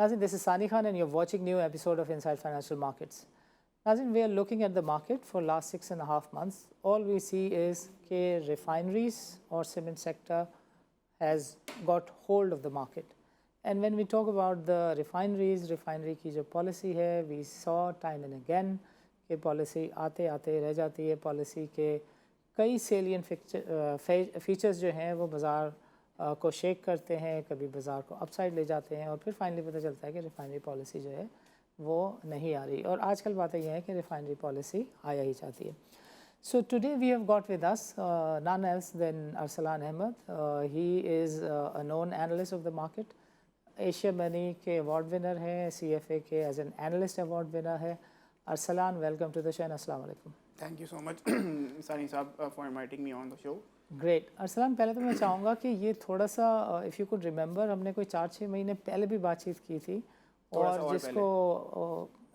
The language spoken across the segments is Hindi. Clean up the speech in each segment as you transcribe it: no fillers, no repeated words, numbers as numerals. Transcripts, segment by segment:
Nazin, this is Sani Khan and you're watching new episode of Inside Financial Markets. Nazin, we are looking at the market for last 6.5 months. All we see is that refineries or cement sector has got hold of the market. And when we talk about the refineries, refinery की जो policy है, we saw time and again कि policy आते आते रह जाती है, policy के कई salient features जो हैं वो बाज़ार को शेक करते हैं, कभी बाज़ार को अपसाइड ले जाते हैं और फिर फाइनली पता चलता है कि रिफाइनरी पॉलिसी जो है वो नहीं आ रही। और आजकल बात यह है कि रिफाइनरी पॉलिसी आया ही चाहती है। So today we have got with us none else than Arsalan Ahmed. He is a known analyst of the market. Asiamoney के अवार्ड विनर हैं, CFA के as an analyst award winner है। Arsalan, welcome to the show and अस्सलाम वालेकुम। Thank you so much Sani साहब for inviting me on the show. Great. Arsalan, पहले तो मैं चाहूँगा कि ये थोड़ा सा इफ़ यू कुड रिमेंबर, हमने कोई 4-6 महीने पहले भी बातचीत की थी और जिसको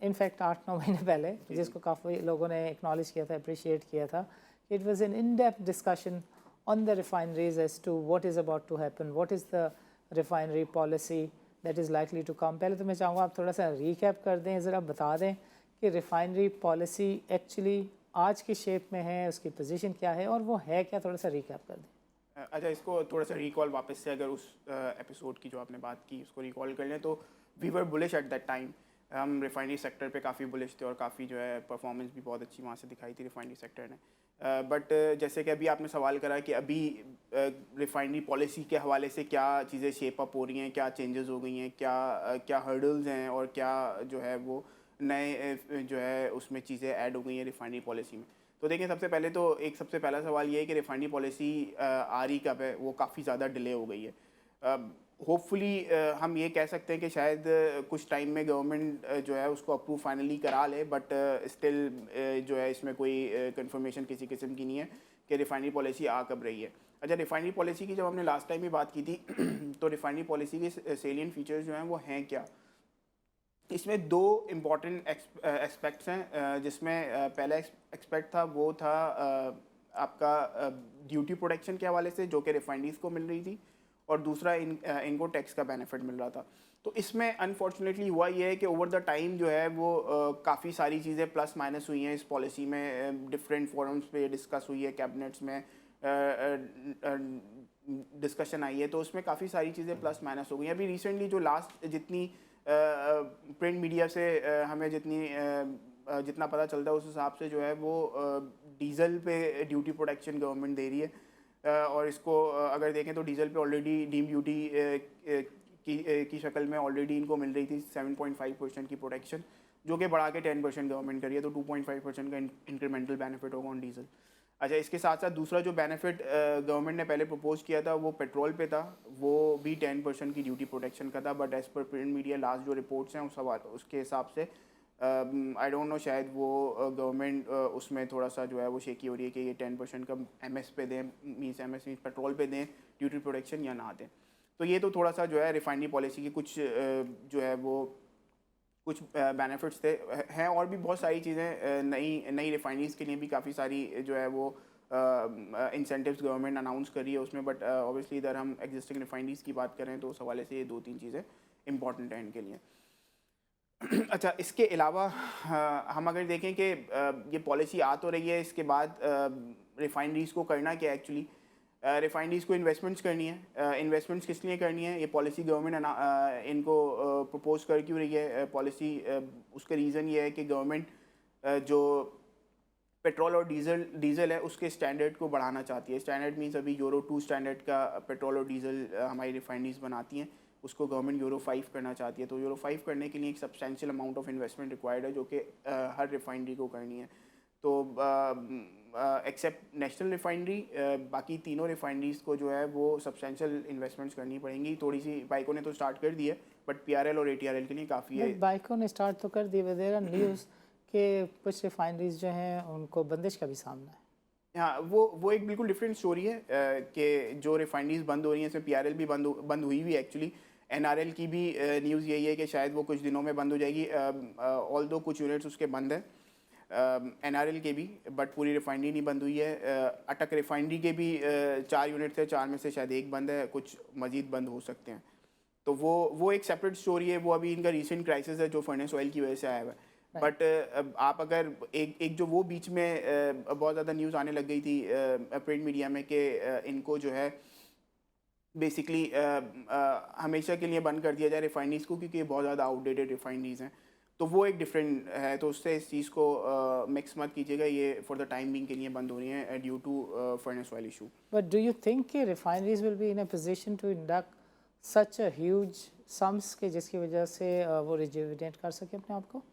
इनफैक्ट 8-9 महीने पहले जिसको काफ़ी लोगों ने एक्नॉलेज किया था, अप्रिशिएट किया था। It was an in depth discussion on the refineries as to what is about to happen, what is the refinery policy that is likely to come. पहले तो मैं चाहूँगा आप थोड़ा सा रिकैप कर दें, ज़रा बता दें कि रिफाइनरी पॉलिसी एक्चुअली आज की शेप में है, उसकी पोजीशन क्या है और वो है क्या, थोड़ा सा रिकैप कर दें। अच्छा, इसको थोड़ा सा रिकॉल वापस से अगर उस एपिसोड की जो आपने बात की उसको रिकॉल कर लें तो we were bullish at that time. हम रिफाइनरी सेक्टर पे काफ़ी बुलिश थे और काफ़ी जो है परफॉर्मेंस भी बहुत अच्छी वहाँ से दिखाई थी रिफाइनरी सेक्टर ने। बट जैसे कि अभी आपने सवाल करा कि अभी रिफाइनरी पॉलिसी के हवाले से क्या चीज़ें शेप अप हो रही हैं, क्या चेंजेस हो गई हैं, क्या हर्डल्स हैं और क्या जो है वो नए जो है उसमें चीज़ें ऐड हो गई हैं रिफाइनरी पॉलिसी में। तो देखिए, सबसे पहला सवाल ये है कि रिफाइनरी पॉलिसी आ रही कब है, वो काफ़ी ज़्यादा डिले हो गई है। होपफुली हम ये कह सकते हैं कि शायद कुछ टाइम में गवर्नमेंट जो है उसको अप्रूव फाइनली करा ले, बट स्टिल जो है इसमें कोई कंफर्मेशन किसी किस्म की नहीं है कि रिफाइनरी पॉलिसी आ कब रही है। अच्छा, रिफाइनरी पॉलिसी की जब हमने लास्ट टाइम भी बात की थी तो रिफाइनरी पॉलिसी के सेलियंट फीचर्स जो हैं वो हैं क्या। इसमें दो इम्पॉर्टेंट एस्पेक्ट्स हैं, जिसमें पहला एक्सपेक्ट था वो था आपका ड्यूटी प्रोटेक्शन के हवाले से जो कि रिफाइनरीज़ को मिल रही थी, और दूसरा इनको टैक्स का बेनिफिट मिल रहा था। तो इसमें अनफॉर्चुनेटली हुआ ये है कि ओवर द टाइम जो है वो काफ़ी सारी चीज़ें प्लस माइनस हुई हैं इस पॉलिसी में। डिफरेंट फोरम्स पे डिस्कस हुई है, कैबिनेट्स में डिस्कशन आई है, तो उसमें काफ़ी सारी चीज़ें प्लस माइनस हो गई हैं। अभी रिसेंटली जो लास्ट जितनी प्रिंट मीडिया से हमें जितना पता चलता है उस हिसाब से जो है वो डीज़ल पे ड्यूटी प्रोटेक्शन गवर्नमेंट दे रही है, और इसको अगर देखें तो डीज़ल पे ऑलरेडी डीम ड्यूटी की शक्ल में ऑलरेडी इनको मिल रही थी 7.5% की प्रोटेक्शन, जो कि बढ़ा के 10% गवर्नमेंट करी है, तो 2.5% का इंक्रीमेंटल बेनिफिट होगा ऑन डीज़ल। अच्छा, इसके साथ साथ दूसरा जो बेनिफिट गवर्नमेंट ने पहले प्रपोज किया था वो पेट्रोल पे था, वो भी 10% की ड्यूटी प्रोटेक्शन का था, but as per print media last जो रिपोर्ट्स हैं उसके हिसाब से आई डोंट नो, शायद वो गवर्नमेंट उसमें थोड़ा सा जो है वो शेकी हो रही है कि ये 10% का MS पे दें, मीन्स MS मीन्स पेट्रोल पे दें ड्यूटी प्रोटेक्शन या ना दें। तो ये तो थोड़ा सा जो है रिफाइनरी पॉलिसी की कुछ जो है वो कुछ बेनिफिट्स थे हैं, और भी बहुत सारी चीज़ें नई रिफाइनरीज़ के लिए भी काफ़ी सारी जो है वो इंसेंटिव्स गवर्नमेंट अनाउंस कर रही है उसमें, बट ऑब्वियसली इधर हम एग्जिस्टिंग रिफाइनरीज़ की बात करें तो उस हवाले से ये 2-3 चीज़ें इंपॉर्टेंट हैं इनके लिए। अच्छा, इसके अलावा हम अगर देखें कि ये पॉलिसी आ तो रही है, इसके बाद रिफाइनरीज़ को करना क्या है एक्चुअली। रिफाइनरीज़ को इन्वेस्टमेंट्स करनी है। इन्वेस्टमेंट्स किस लिए करनी है, ये पॉलिसी गवर्नमेंट इनको प्रपोज कर क्यों रही है पॉलिसी, उसका रीज़न ये है कि गवर्नमेंट जो पेट्रोल और डीज़ल है उसके स्टैंडर्ड को बढ़ाना चाहती है। स्टैंडर्ड मीन्स अभी यूरो 2 स्टैंडर्ड का पेट्रोल और डीज़ल हमारी रिफाइनरीज़ बनाती हैं, उसको गवर्नमेंट यूरो 5 करना चाहती है। तो यूरो 5 करने के लिए एक substantial amount of investment required है, जो कि हर रिफाइनरी को करनी है। तो एक्सेप्ट नेशनल रिफाइनरी, बाकी तीनों रिफाइनरीज़ को जो है वो सब्सटेंशियल इन्वेस्टमेंट्स करनी पड़ेंगी। थोड़ी सी बाइकों ने तो स्टार्ट कर दी है, बट PRL और ATRL के लिए काफ़ी है। बाइकों ने स्टार्ट तो कर दी, देयर न्यूज़ कि कुछ रिफाइनरीज जो हैं उनको बंदिश का भी सामना है। हाँ, वो एक बिल्कुल डिफरेंट स्टोरी है कि जो रिफाइनरीज बंद हो रही हैं, इसमें PRL भी बंद हुई हुई है एक्चुअली। NRL की भी न्यूज़ यही है कि शायद वो कुछ दिनों में बंद हो जाएगी, ऑल दो कुछ यूनिट्स उसके बंद है NRL के भी, बट पूरी रिफाइनरी नहीं बंद हुई है। अटक रिफाइनरी के भी 4 यूनिट थे, 4 में से शायद एक बंद है, कुछ मज़ीद बंद हो सकते हैं। तो वो एक सेपरेट स्टोरी है, वो अभी इनका रिसेंट क्राइसिस है जो फर्नेस ऑयल की वजह से आया हुआ है। बट आप अगर एक जो वो बीच में बहुत ज़्यादा न्यूज़ आने लग गई थी प्रिंट मीडिया में कि इनको जो है बेसिकली हमेशा के लिए बंद कर दिया जाए रिफाइनरीज को, क्योंकि ये बहुत ज़्यादा आउटडेटेड रिफाइनरीज हैं। तो वो एक डिफरेंट है, तो उससे इस चीज़ को मिक्स मत कीजिएगा। ये फॉर द टाइम बिंग के लिए बंद हो रही है due to furnace oil issue. But do you think कि refineries will be in a position to induct such a huge sums के जिसकी वजह से वो rejuvenate कर सके अपने आप को?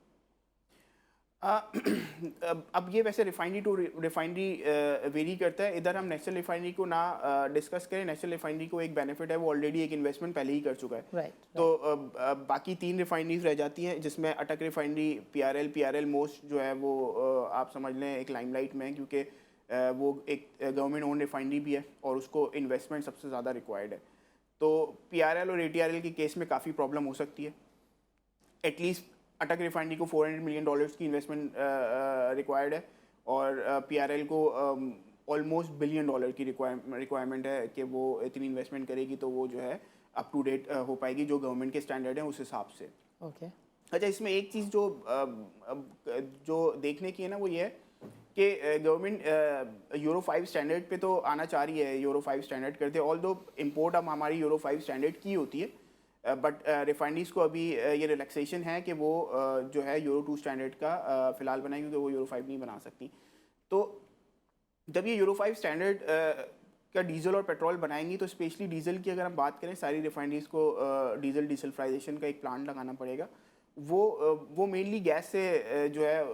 अब ये वैसे रिफाइनरी टू रिफाइनरी वेरी करता है। इधर हम नेशनल रिफाइनरी को ना डिस्कस करें। नेशनल रिफाइनरी को एक बेनिफिट है, वो ऑलरेडी एक इन्वेस्टमेंट पहले ही कर चुका है। Right. तो बाकी 3 रिफाइनरीज रह जाती हैं, जिसमें अटक रिफाइनरी, पीआरएल मोस्ट जो है वो आप समझ लें एक लाइमलाइट में है, क्योंकि वो एक गवर्नमेंट ओन रिफाइनरी भी है और उसको इन्वेस्टमेंट सबसे ज़्यादा रिक्वायर्ड है। तो पीआरएल और एटीआरएल के केस में काफ़ी प्रॉब्लम हो सकती है। एटलीस्ट अटक रिफाइनरी को $400 मिलियन की इन्वेस्टमेंट रिक्वायर्ड है, और पीआरएल को ऑलमोस्ट $1 बिलियन की रिक्वायरमेंट है कि वो इतनी इन्वेस्टमेंट करेगी तो वो जो है अप टू डेट हो पाएगी जो गवर्नमेंट के स्टैंडर्ड हैं उस हिसाब से। Okay. अच्छा, इसमें एक चीज़ जो देखने की है ना, वो ये है कि गवर्नमेंट यूरो 5 स्टैंडर्ड पे तो आना चाह रही है। यूरो 5 स्टैंडर्ड करते, ऑल दो इम्पोर्ट अब हमारी यूरो 5 स्टैंडर्ड की होती है, बट रिफाइनरीज को अभी ये रिलैक्सेशन है कि वो जो है यूरो 2 स्टैंडर्ड का फ़िलहाल बनाए, क्योंकि वो यूरो 5 नहीं बना सकती। तो जब ये यूरो 5 स्टैंडर्ड का डीजल और पेट्रोल बनाएंगी, तो स्पेशली डीजल की अगर हम बात करें, सारी रिफाइनरीज को डीजल डिसल्फ्राइजेशन का एक प्लांट लगाना पड़ेगा। वो मेनली गैस से जो है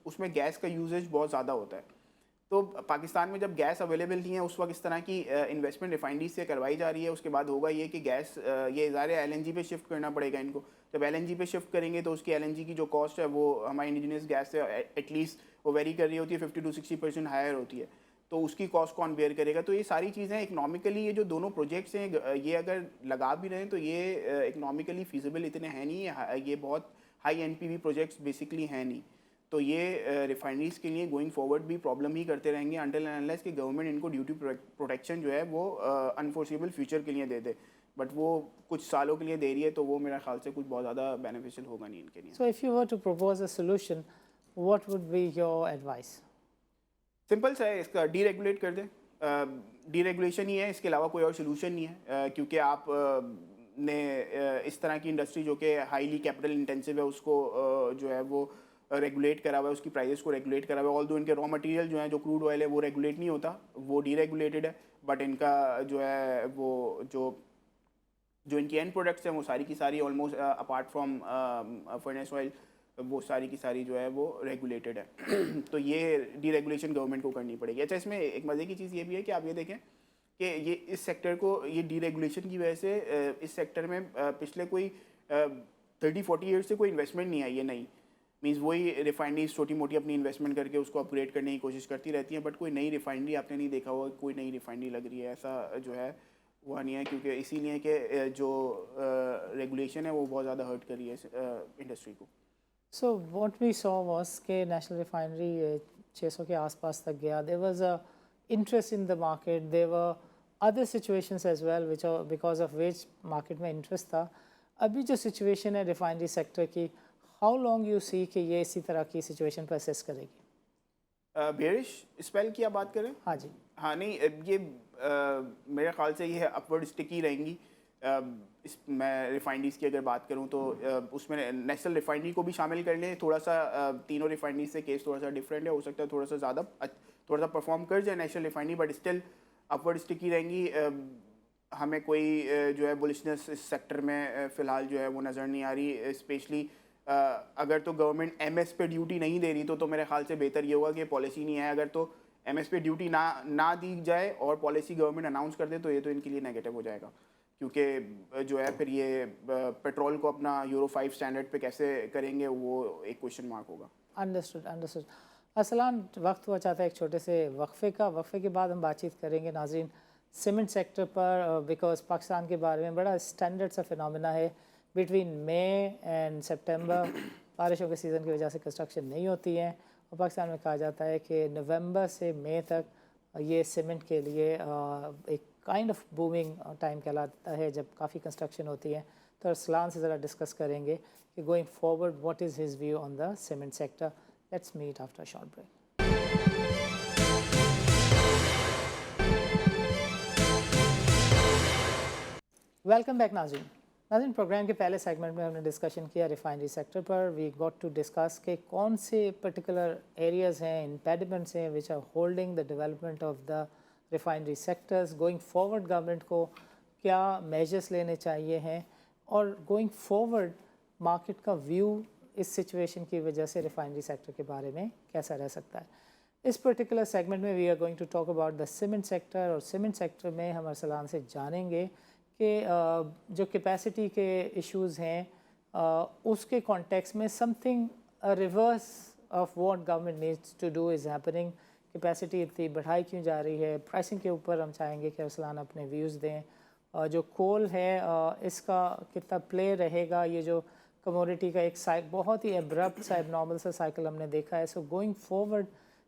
उसमें गैस का यूजेज बहुत ज़्यादा होता है। तो पाकिस्तान में जब गैस अवेलेबल नहीं है, उस वक्त इस तरह की इन्वेस्टमेंट रिफाइनरीज से करवाई जा रही है। उसके बाद होगा ये कि गैस ये ज़ाहिर है एलएनजी पे शिफ्ट करना पड़ेगा इनको। जब एलएनजी पे शिफ्ट करेंगे तो उसकी एलएनजी की जो कॉस्ट है वो हमारी इंडिजिनस गैस से एटलीस्ट वो वेरी कर रही होती है, 50 to 60% हायर होती है। तो उसकी कॉस्ट कौन बेयर करेगा? तो ये सारी चीज़ें इकनॉमिकली, ये जो दोनों प्रोजेक्ट्स हैं, ये अगर लगा भी रहे हैं तो ये इकनॉमिकली फीजिबल इतने हैं नहीं। ये बहुत हाई एनपीवी प्रोजेक्ट्स बेसिकली हैं नहीं। तो ये रिफाइनरीज के लिए गोइंग फॉरवर्ड भी प्रॉब्लम ही करते रहेंगे अनटिल एंड अनलेस कि गवर्नमेंट इनको ड्यूटी प्रोटेक्शन जो है वो अनफोर्सेबल फ्यूचर के लिए दे दे। बट वो कुछ सालों के लिए दे रही है, तो वो मेरा ख्याल से कुछ बहुत ज़्यादा बेनिफिशियल होगा नहीं इनके लिए। So if you were to propose a solution, what would be your advice? Simple सा है, इसका डीरेगुलेट कर दें। डीरेगुलेशन ही है, इसके अलावा कोई और सोल्यूशन नहीं है। क्योंकि आप ने इस तरह की इंडस्ट्री जो कि हाईली कैपिटल इंटेंसिव है उसको जो है वो रेगुलेट करा हुआ है, उसकी प्राइसेस को रेगुलेट करा हुआ है। ऑल दो इनके रॉ मटेरियल जो है, जो क्रूड ऑयल है, वो रेगुलेट नहीं होता, वो डीरेगुलेटेड है। बट इनका जो है वो जो इनकी एंड प्रोडक्ट्स हैं वो सारी की सारी almost apart from furnace oil, वो सारी की सारी जो है वो रेगुलेटेड है। तो ये डीरेगुलेशन गवर्नमेंट को करनी पड़ेगी। अच्छा, इसमें एक मज़े की चीज़ ये भी है कि आप ये देखें कि ये इस सेक्टर को, ये डीरेगुलेशन की वजह से इस सेक्टर में पिछले कोई 30-40 ईयर्स से कोई इन्वेस्टमेंट नहीं आई है नई। मीन्स वही रिफाइनरीज छोटी मोटी अपनी इन्वेस्टमेंट करके उसको अपग्रेड करने की कोशिश करती रहती हैं, बट कोई नई रिफाइनरी आपने नहीं देखा होगा, कोई नई रिफाइनरी लग रही है, ऐसा जो है हुआ नहीं है। क्योंकि इसीलिए कि जो रेगुलेशन है वो बहुत ज़्यादा हर्ट कर रही है इंडस्ट्री को। So what we saw was कि national refinery 600 के आसपास तक गया. There was a interest in the market. There were other situations as well which are because of which market में interest था. अभी जो situation है refinery sector की, how long you see कि ये इसी तरह की situation persist करेगी? बेरिश स्पेल की आप बात करें? हाँ जी. हाँ, नहीं, ये मेरे ख्याल से ये अपवर्ड स्टिकी रहेंगी। मैं रिफाइनरीज की अगर बात करूं तो उसमें नेशनल रिफाइनरी को भी शामिल कर लें। थोड़ा सा तीनों रिफाइनरी से केस थोड़ा सा डिफरेंट है, हो सकता है थोड़ा सा ज़्यादा थोड़ा सा परफॉर्म कर जाए national refinery, but still upward sticky रहेंगी। हमें कोई जो है बुलिशनेस इस सेक्टर में फ़िलहाल जो है वो नज़र नहीं आ रही। स्पेशली अगर तो गवर्नमेंट एमएस पे ड्यूटी नहीं दे रही तो मेरे ख्याल से बेहतर ये होगा कि पॉलिसी नहीं है। अगर तो एमएस पे ड्यूटी ना दी जाए और पॉलिसी गवर्नमेंट अनाउंस कर दे तो ये तो इनके लिए नेगेटिव हो जाएगा, क्योंकि जो है फिर ये पेट्रोल को अपना यूरो 5 स्टैंडर्ड पे कैसे करेंगे वो एक क्वेश्चन मार्क होगा। अंडरस्टूड। असलान, वक्त हुआ चाहता है एक छोटे से वक्फे का। वक्फे के बाद हम बातचीत करेंगे नाज़रीन सीमेंट सेक्टर पर, बिकॉज पाकिस्तान के बारे में बड़ा स्टैंडर्ड सा फिनोमेना है। बिटवीन मई एंड सितंबर बारिशों के सीज़न की वजह से कंस्ट्रक्शन नहीं होती है, और पाकिस्तान में कहा जाता है कि नवंबर से मई तक ये सीमेंट के लिए एक काइंड ऑफ बूमिंग टाइम कहलाता है जब काफ़ी कंस्ट्रक्शन होती है। तो अरसलान से ज़रा डिस्कस करेंगे कि going forward what is his view on the cement sector. Let's meet after short break. Welcome back नाज़रीन। नाज़रीन, प्रोग्राम के पहले सेगमेंट में हमने डिस्कशन किया रिफाइनरी सेक्टर पर। वी गॉट टू डिस्कस के कौन से पर्टिकुलर एरियाज़ हैं, इम्पेडिमेंट्स हैं which are holding the development of the refinery sectors. Going forward government को क्या मेजर्स लेने चाहिए हैं, और गोइंग फॉरवर्ड मार्केट का व्यू इस सिचुएशन की वजह से रिफाइनरी सेक्टर के बारे में कैसा रह सकता है। इस पर्टिकुलर सेगमेंट में we are going to talk about the cement sector, और सीमेंट सेक्टर में हम अरसलान से जानेंगे कि जो कैपेसिटी के इश्यूज़ हैं उसके कॉन्टेक्स्ट में something reverse of what government needs to do is happening. Capacity इतनी बढ़ाई क्यों जा रही है, प्राइसिंग के ऊपर हम चाहेंगे कि अरसलान अपने व्यूज़ दें। जो कोल है इसका कितना प्ले रहेगा, ये जो कमोडिटी का एक बहुत ही एब्रप्ट सा एबनॉर्मल सा साइकिल हमने देखा है। सो गोइंग फॉरवर्ड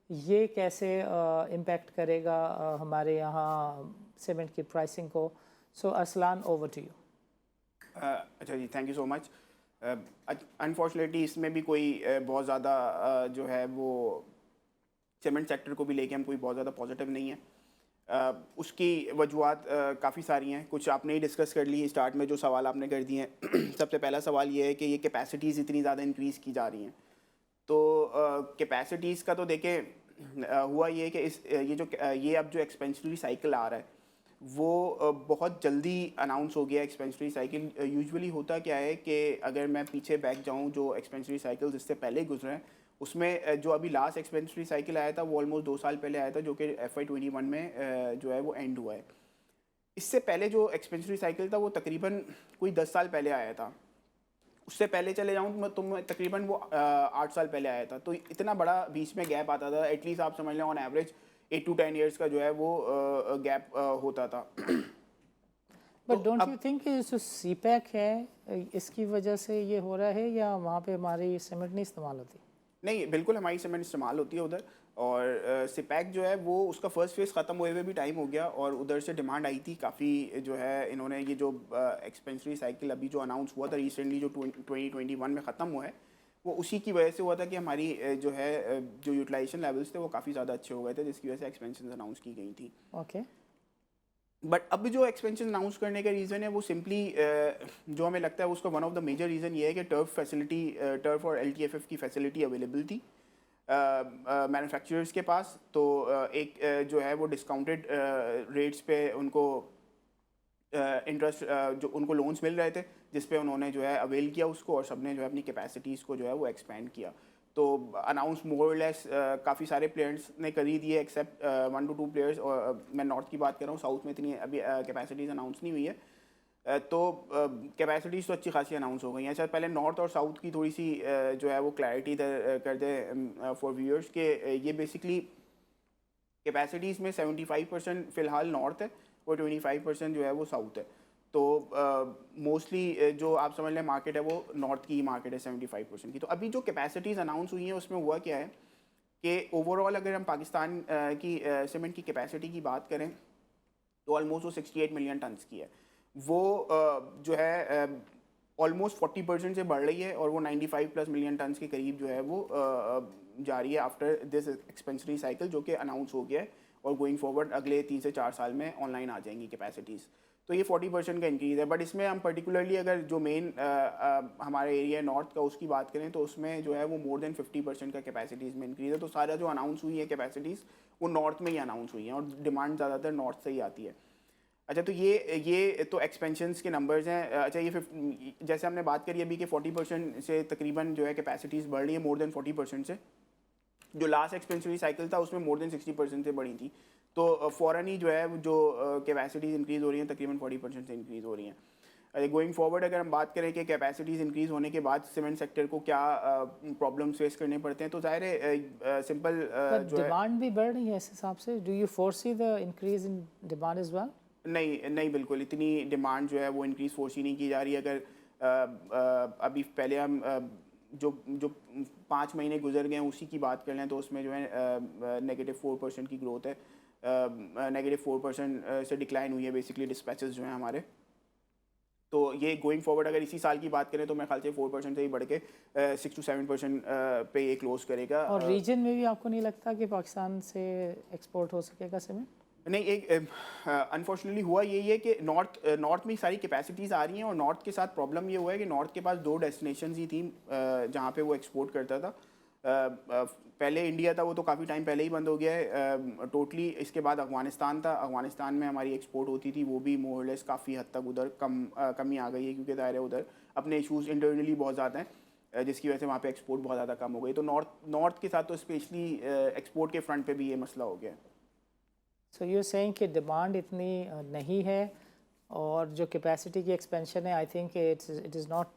ये कैसे इम्पेक्ट करेगा हमारे यहाँ सीमेंट की प्राइसिंग को। So Arsalan, over to you. अच्छा जी, thank you so much. Unfortunately इसमें भी कोई बहुत ज़्यादा जो है वो सीमेंट सेक्टर को भी लेके हम कोई बहुत ज़्यादा पॉजिटिव नहीं है। उसकी वजूहत काफ़ी सारी हैं, कुछ आपने ही डिस्कस कर ली स्टार्ट में जो सवाल आपने कर दिए हैं। सबसे पहला सवाल ये है कि ये कैपेसिटीज़ इतनी ज़्यादा इंक्रीज़ की जा रही हैं। तो कैपेसिटीज़ का तो देखें हुआ ये कि ये अब जो एक्सपेंशनरी साइकिल आ रहा है वो बहुत जल्दी अनाउंस हो गया। एक्सपेंशनरी साइकिल यूजुअली होता क्या है कि अगर मैं पीछे बैक जाऊं, जो एक्सपेंशनरी साइकिल इससे पहले गुजरे हैं उसमें जो अभी लास्ट एक्सपेंशनरी साइकिल आया था वो ऑलमोस्ट 2 साल पहले आया था, जो कि FY21 में जो है वो एंड हुआ है। इससे पहले जो एक्सपेंशनरी साइकिल था वो तकरीबन कोई 10 साल पहले आया था। उससे पहले चले जाऊँ तो मैं तकरीबन वो 8 साल पहले आया था। तो इतना बड़ा बीच में गैप आता था, एटलीस्ट आप समझ लें ऑन एवरेज 8 to 10 ईयर्स का जो है वो गैप होता था। बट डोंट यू थिंक जो सीपैक है इसकी वजह से ये हो रहा है, या वहाँ पे हमारी सीमेंट नहीं इस्तेमाल होती? नहीं, बिल्कुल हमारी सीमेंट इस्तेमाल होती है उधर, और सीपैक जो है वो उसका फर्स्ट फेज़ ख़त्म हुए हुए भी टाइम हो गया, और उधर से डिमांड आई थी काफ़ी। जो है इन्होंने ये जो एक्सपेंशनरी साइकिल अभी जो अनाउंस हुआ था रिसेंटली, जो 2021 में ख़त्म हुआ है, वो उसी की वजह से हुआ था कि हमारी जो है जो यूटिलाइजेशन लेवल्स थे वो काफ़ी ज़्यादा अच्छे हो गए थे, जिसकी वजह से एक्सपेंशन अनाउंस की गई थी। ओके। बट अब जो एक्सपेंशन अनाउंस करने का रीज़न है वो सिंपली जो हमें लगता है उसका one of the major reason ये है कि टर्फ और LTFF की फैसिलिटी अवेलेबल थी मैन्युफैक्चरर्स के पास। तो एक जो है वो डिस्काउंटेड रेट्स पे उनको इंटरेस्ट जो उनको लोन्स मिल रहे थे, जिस पे उन्होंने जो है अवेल किया उसको, और सबने जो है अपनी कैपेसिटीज़ को जो है वो एक्सपेंड किया। तो अनाउंस मोर लेस काफ़ी सारे प्लेयर्स ने कर ही दिए, एक्सेप्ट 1 to 2 प्लेयर्स। और मैं नॉर्थ की बात कर रहा हूँ, साउथ में इतनी अभी कैपेसिटीज़ अनाउंस नहीं हुई है। तो कैपेसिटीज़ तो अच्छी खासी अनाउंस हो गई हैं। अच्छा, पहले नॉर्थ और साउथ की थोड़ी सी जो है वो क्लैरिटी कर दे फॉर व्यूअर्स के ये बेसिकली कैपेसिटीज़ में 75% फ़िलहाल नॉर्थ है और 25% जो है वो साउथ है। तो मोस्टली जो आप समझ लें मार्केट है वो नॉर्थ की मार्केट है 75% की। तो अभी जो कैपेसिटीज़ अनाउंस हुई हैं उसमें हुआ क्या है कि ओवरऑल अगर हम पाकिस्तान की सीमेंट की कैपेसिटी की बात करें तो ऑलमोस्ट वो 68 मिलियन टन्स की है। वो जो है ऑलमोस्ट 40% से बढ़ रही है, और वो 95+ मिलियन टन्स के करीब जो है वो जा रही है आफ्टर दिस एक्सपेंशनरी साइकिल, जो कि अनाउंस हो गया है, और गोइंग फॉरवर्ड अगले 3 से 4 साल में ऑनलाइन आ जाएंगी कैपेसिटीज़। तो ये 40% का इंक्रीज़ है। बट इसमें हम पर्टिकुलरली अगर जो मेन हमारे एरिया नॉर्थ का उसकी बात करें तो उसमें जो है वो मोर देन 50% का कैपेसिटीज़ में इंक्रीज़ है। तो सारा जो अनाउंस हुई है कैपेसिटीज़ वो नॉर्थ में ही अनाउंस हुई हैं, और डिमांड ज़्यादातर नॉर्थ से ही आती है। अच्छा, तो ये तो एक्सपेंशंस के नंबर्स हैं। अच्छा, ये जैसे हमने बात करी अभी कि 40% से तकरीबन जो है कैपेसिटीज़ बढ़ रही है, मोर देन 40% से। जो लास्ट एक्सपेंशनरी साइकिल था उसमें मोर देन 60% से बढ़ी थी। तो फ़ौरन ही जो है जो कैपेसिटीज़ इंक्रीज़ हो रही हैं तकरीबन 40% से इंक्रीज़ हो रही हैं। गोइंग फॉरवर्ड अगर हम बात करें कि कैपेसिटीज़ इंक्रीज़ होने के बाद सीमेंट सेक्टर को क्या प्रॉब्लम्स फेस करने पड़ते हैं, तो ज़ाहिर है सिंपल जो है डिमांड भी बढ़ रही है इस हिसाब से। Do you foresee the increase in demand as well? नहीं, बिल्कुल इतनी डिमांड जो है वो इंक्रीज़ फोर्स ही नहीं की जा रही। अगर अभी पहले हम जो 5 महीने गुजर गए हैं उसी की बात कर लें तो उसमें जो है -4% की ग्रोथ है -4% से डिक्लाइन हुई है बेसिकली डिस्पैचेस जो हैं हमारे। तो ये गोइंग फॉरवर्ड अगर इसी साल की बात करें तो मेरे ख्याल से 4% से ही बढ़ के 6 to 7% पे ये क्लोज करेगा। और रीजन में भी आपको नहीं लगता कि पाकिस्तान से एक्सपोर्ट हो सकेगा सीमेंट? नहीं, एक अनफॉर्चुनेटली हुआ यही है कि नॉर्थ में सारी कैपेसिटीज़ आ रही हैं और नॉर्थ के साथ प्रॉब्लम ये हुआ है कि नॉर्थ के पास 2 डेस्टिनेशंस ही थी जहाँ पे वो एक्सपोर्ट करता था। पहले इंडिया था, वो तो काफ़ी टाइम पहले ही बंद हो गया है टोटली। इसके बाद अफगानिस्तान था, अफगानिस्तान में हमारी एक्सपोर्ट होती थी, वो भी मोरलेस काफ़ी हद तक उधर कमी आ गई है क्योंकि दायरे उधर अपने इशूज़ इंटरनली बहुत ज़्यादा हैं जिसकी वजह से वहाँ पे एक्सपोर्ट बहुत ज़्यादा कम हो गई। तो नॉर्थ के साथ तो स्पेशली एक्सपोर्ट के फ्रंट पे भी ये मसला हो गया है। सो यू सेइंग कि डिमांड इतनी नहीं है और जो कैपेसिटी की एक्सपेंशन है, I think it is not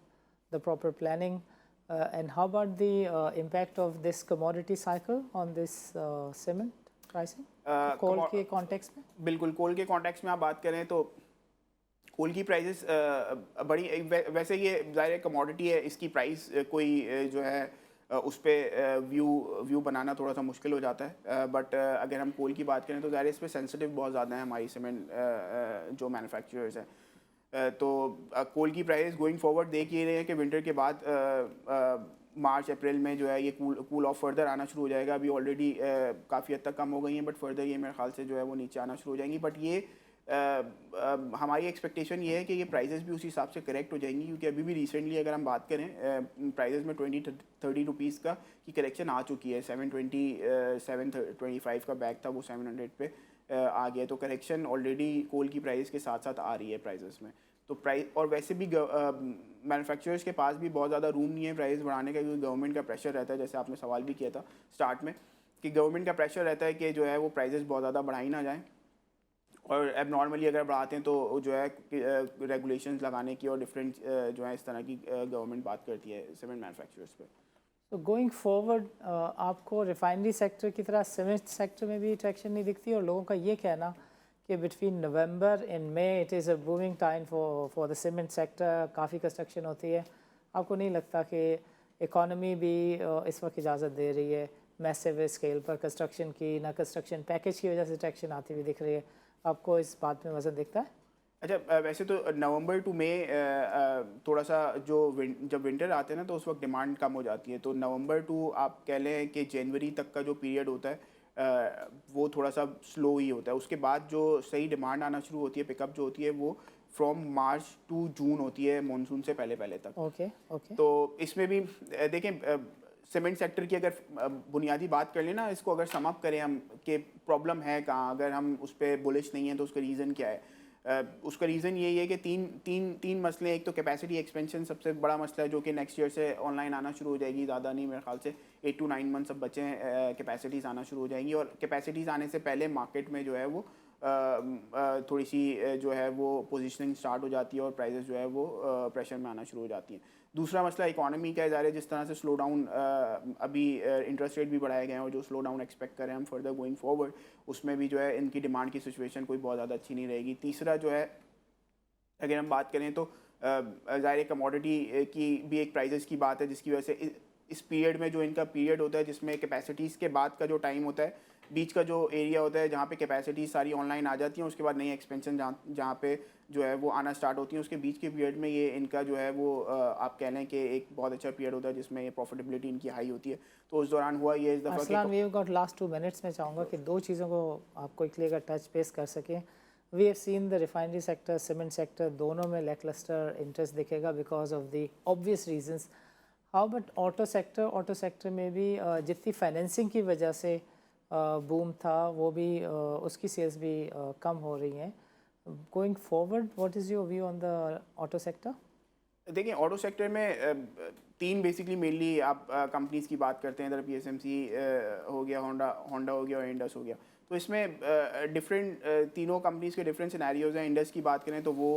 the proper planning. And how about the impact of this commodity cycle on this cement pricing coal के कॉन्टेक्स्ट में? बिल्कुल, कोल के कॉन्टेक्स्ट में आप बात करें तो कोल की प्राइसेस बड़ी वैसे ये ज़ाहिर कमोडिटी है, इसकी प्राइस कोई जो है उस पर व्यू बनाना थोड़ा सा मुश्किल हो जाता है। बट अगर हम कोल की बात करें तो ज़ाहिर इस पर सेंसिटिव बहुत ज़्यादा है हमारी सीमेंट जो मैन्युफैक्चरर्स हैं। तो कोल की प्राइस गोइंग फॉरवर्ड देख ये रहे हैं कि विंटर के बाद मार्च अप्रैल में जो है ये कूल ऑफ फर्दर आना शुरू हो जाएगा। अभी ऑलरेडी काफ़ी हद तक कम हो गई हैं बट फर्दर ये मेरे ख्याल से जो है वो नीचे आना शुरू हो जाएंगी। बट ये हमारी एक्सपेक्टेशन ये है कि ये प्राइसेस भी उसी हिसाब से करेक्ट हो जाएंगी क्योंकि अभी भी रिसेंटली अगर हम बात करें प्राइसेस में 20-30 रुपीज़ का की करेक्शन आ चुकी है। 720 725 का बैग था वो 700 पे आ गया। तो करेक्शन ऑलरेडी कोल की प्राइस के साथ साथ आ रही है प्राइसेस में। तो प्राइस और वैसे भी मैन्युफैक्चरर्स के पास भी बहुत ज़्यादा रूम नहीं है प्राइस बढ़ाने का क्योंकि गवर्नमेंट का प्रेशर रहता है। जैसे आपने सवाल भी किया था स्टार्ट में कि गवर्नमेंट का प्रेशर रहता है कि जो है वो प्राइसेस बहुत ज़्यादा बढ़ाई ना जाएँ और अब नॉर्मली अगर बढ़ाते हैं तो जो है रेगुलेशंस लगाने की और डिफरेंट जो है इस तरह की गवर्नमेंट बात करती है सीमेंट मैन्युफैक्चरर्स पे। तो गोइंग फॉरवर्ड आपको रिफाइनरी सेक्टर की तरह सीमेंट सेक्टर में भी ट्रैक्शन नहीं दिखती और लोगों का ये कहना कि between November and May it is a booming time for the cement sector, काफ़ी कंस्ट्रक्शन होती है। आपको नहीं लगता कि इकॉनमी भी इस वक्त इजाज़त दे रही है मैसिव स्केल पर कंस्ट्रक्शन की? ना कंस्ट्रक्शन पैकेज की वजह से ट्रैक्शन आती हुई दिख रही है। आपको इस बात में वजन दिखता है? अच्छा, वैसे तो नवंबर टू मई थोड़ा सा जब विंटर आते हैं ना तो उस वक्त डिमांड कम हो जाती है। तो नवंबर टू आप कह लें कि जनवरी तक का जो पीरियड होता है वो थोड़ा सा स्लो ही होता है। उसके बाद जो सही डिमांड आना शुरू होती है, पिकअप जो होती है वो फ्रॉम मार्च टू जून होती है, मानसून से पहले पहले तक। Okay okay. तो इसमें भी देखें सीमेंट सेक्टर की अगर बुनियादी बात कर लें ना, इसको अगर सम अप करें हम कि प्रॉब्लम है कहाँ, अगर हम उस पर बुलिश नहीं हैं तो उसका रीज़न क्या है? उसका रीज़न यही है कि तीन मसले। एक तो कैपेसिटी एक्सपेंशन सबसे बड़ा मसला है जो कि नेक्स्ट ईयर से ऑनलाइन आना शुरू हो जाएगी। ज़्यादा नहीं, मेरे ख्याल से 8 to 9 मंथ्स अब बचे हैं, कैपेसिटीज़ आना शुरू हो जाएंगी। और कैपेसिटीज़ आने से पहले मार्केट में जो है वो थोड़ी सी जो है वो पोजीशनिंग स्टार्ट हो जाती है और प्राइसेस जो है वो प्रेशर में आना शुरू हो जाती हैं। दूसरा मसला इकोनॉमी का है, जिस तरह से स्लो डाउन अभी इंटरेस्ट रेट भी बढ़ाए गए हैं और जो स्लो डाउन एक्सपेक्ट करें हम फर्दर गोइंग फॉरवर्ड, उसमें भी जो है इनकी डिमांड की सिचुएशन कोई बहुत ज़्यादा अच्छी नहीं रहेगी। तीसरा जो है अगर हम बात करें तो ज़ाहिर कमोडिटी की भी एक प्राइसेस की बात है जिसकी वजह से इस पीरियड में जो इनका पीरियड होता है जिसमें कैपेसिटीज़ के बाद का जो टाइम होता है, बीच का जो एरिया होता है जहाँ पे कैपेसिटी सारी ऑनलाइन आ जाती हैं, उसके बाद नई एक्सपेंशन जहाँ पे जो है वो आना स्टार्ट होती है, उसके बीच के पीरियड में ये इनका जो है वो आप कह लें कि एक बहुत अच्छा पीरियड होता है जिसमें ये प्रॉफिटेबिलिटी इनकी हाई होती है। तो उस दौरान हुआ ये इस दफ़ा Aslan we have got last 2 minutes में चाहूँगा कि दो चीज़ों को आपको एक लेकर टच बेस कर सकें। We have seen the refinery sector, cement sector दोनों में लैकलस्टर इंटरेस्ट दिखेगा because of the obvious reasons. How but auto sector में भी जितनी फाइनेंसिंग की वजह से बूम था वो भी उसकी सेल्स भी कम हो रही हैं। Going forward what is your view on the auto sector? देखिए, ऑटो सेक्टर में तीन बेसिकली मेनली आप कंपनीज़ की बात करते हैं। इधर PSMC हो गया, होंडा हो गया और इंडस हो गया। तो इसमें डिफरेंट तीनों कंपनीज़ के डिफरेंट सिनेरियोज़ हैं। इंडस की बात करें तो वो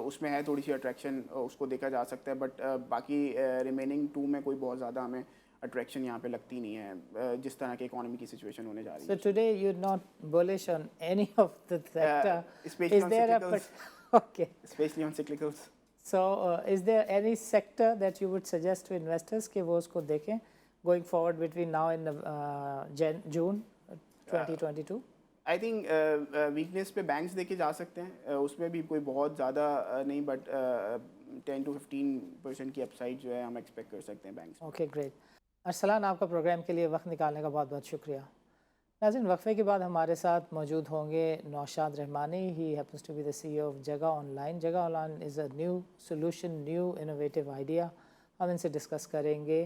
उसमें है थोड़ी सी अट्रैक्शन, उसको देखा जा सकता है। बट बाकी रिमेनिंग टू में कोई बहुत ज़्यादा हमें अट्रैक्शन यहाँ पे लगती नहीं है जिस तरह की इकोनॉमी की सिचुएशन होने जा रही है। So today you're not bullish on any of the sector. Especially Is on there cyclicals. okay. Especially on cyclicals. So is there any sector that you would suggest to investors कि वो उसको देखें going forward between now and June 2022? I think weakness पे बैंक्स देखे जा सकते हैं, उसमें भी कोई बहुत ज़्यादा नहीं, बट 10 to 15% की अपसाइड जो है हम एक्सपेक्ट कर सकते हैं बैंक्स। Okay, great. अरसलान, आपका प्रोग्राम के लिए वक्त निकालने का बहुत बहुत शुक्रिया। नाज़रीन, वक्फे के बाद हमारे साथ मौजूद होंगे Naushad Rahmani. He happens to be the CEO of Jagah online. Jagah online is a new solution, new innovative idea. हम इनसे डिस्कस करेंगे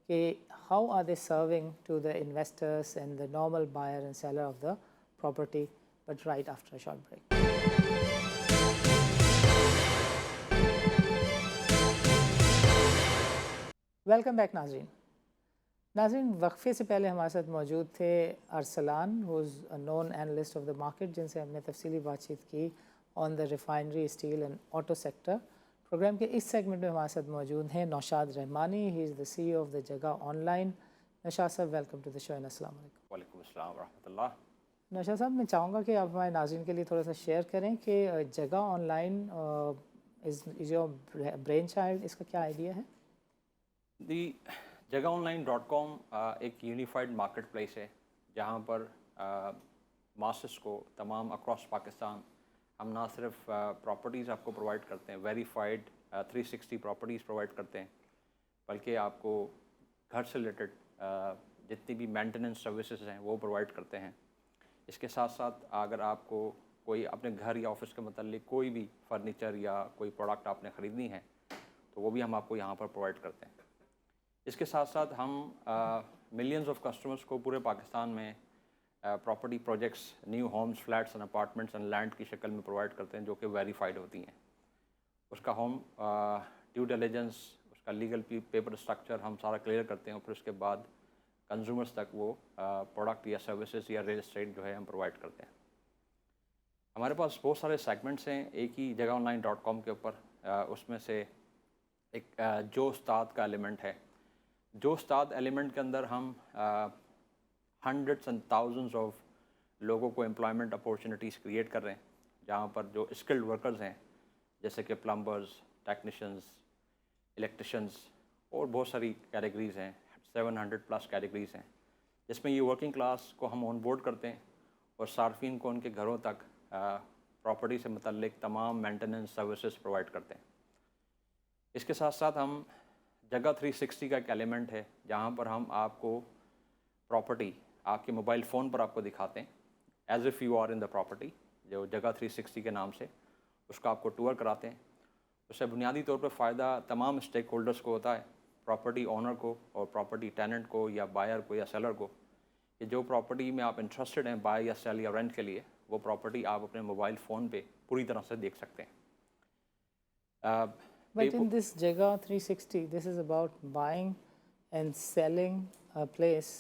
कि how are they serving to the investors and the normal buyer and seller of the property, but right after a short break. Welcome back नाज़रीन। नाज़रीन, वक्फे से पहले हमारे साथ मौजूद थे Arsalan, who is a known analyst of the market, जिनसे हमने तफसीली बातचीत की on the refinery, steel and auto sector. Programme के इस सेगमेंट में हमारे साथ मौजूद हैं Naushad Rahmani. He is the CEO of the Jagah online. Naushad साहब, welcome to the show and अस्सलाम वालेकुम। वालेकुम अस्सलाम रहमतुल्लाह। नौशाद साहब, मैं चाहूँगा कि आप हमारे नाज़रीन के लिए थोड़ा सा शेयर करें कि जगह online is your brain child, इसका क्या आइडिया है? दी jagaonline.com एक यूनिफाइड मार्केट प्लेस है जहाँ पर मासेस को तमाम अक्रॉस पाकिस्तान हम ना सिर्फ प्रॉपर्टीज़ आपको प्रोवाइड करते हैं, वेरीफाइड 360 प्रॉपर्टीज़ प्रोवाइड करते हैं, बल्कि आपको घर से रिलेटेड जितनी भी मेंटेनेंस सर्विसेज हैं वो प्रोवाइड करते हैं। इसके साथ साथ अगर आपको कोई अपने घर या ऑफिस के मतलब कोई भी फर्नीचर या कोई प्रोडक्ट आपने ख़रीदनी है तो वो भी हम आपको यहाँ पर प्रोवाइड करते हैं। इसके साथ साथ हम मिलियंस ऑफ कस्टमर्स को पूरे पाकिस्तान में property projects, new homes, flats and apartments and land की शक्ल में प्रोवाइड करते हैं जो कि वेरीफाइड होती हैं। उसका होम ड्यू डिलिजेंस, उसका लीगल पेपर स्ट्रक्चर हम सारा क्लियर करते हैं और फिर उसके बाद कंज्यूमर्स तक वो प्रोडक्ट या सर्विसेज या रियल एस्टेट जो है हम प्रोवाइड करते हैं। हमारे पास बहुत सारे सेगमेंट्स हैं एक ही jagaonline.com के ऊपर। उसमें से एक जो उस्ताद का एलिमेंट है। जो उस्ताद एलिमेंट के अंदर हम हंड्रेड्स एंड थाउजेंड्स ऑफ लोगों को एम्प्लॉयमेंट अपॉर्चुनिटीज़ क्रिएट कर रहे हैं, जहाँ पर जो स्किल्ड वर्कर्स हैं जैसे कि प्लम्बर्स, टेक्नीशियंस, इलेक्ट्रिशियंस और बहुत सारी कैटेगरीज़ हैं, 700 प्लस कैटेगरीज़ हैं, जिसमें ये वर्किंग क्लास को हम ऑन बोर्ड करते हैं और सार्फिन को उनके घरों तक प्रॉपर्टी से मुतल्लिक तमाम मेंटेनेंस सर्विसेज प्रोवाइड करते हैं। इसके साथ साथ हम जगह 360 का एक एलिमेंट है जहाँ पर हम आपको प्रॉपर्टी आपके मोबाइल फ़ोन पर आपको दिखाते हैं as if you are in the property, जो जगह 360 के नाम से उसका आपको टूर कराते हैं। उससे बुनियादी तौर पर फ़ायदा तमाम स्टेक होल्डर्स को होता है, प्रॉपर्टी ओनर को और प्रॉपर्टी टेनेंट को या बायर को या सेलर को, कि जो प्रॉपर्टी में आप इंटरेस्टेड हैं बाय या सेल या रेंट के लिए, वो प्रॉपर्टी आप अपने मोबाइल फ़ोन पे पूरी तरह से देख सकते हैं। But in this Jagah 360, this is about buying and selling a place,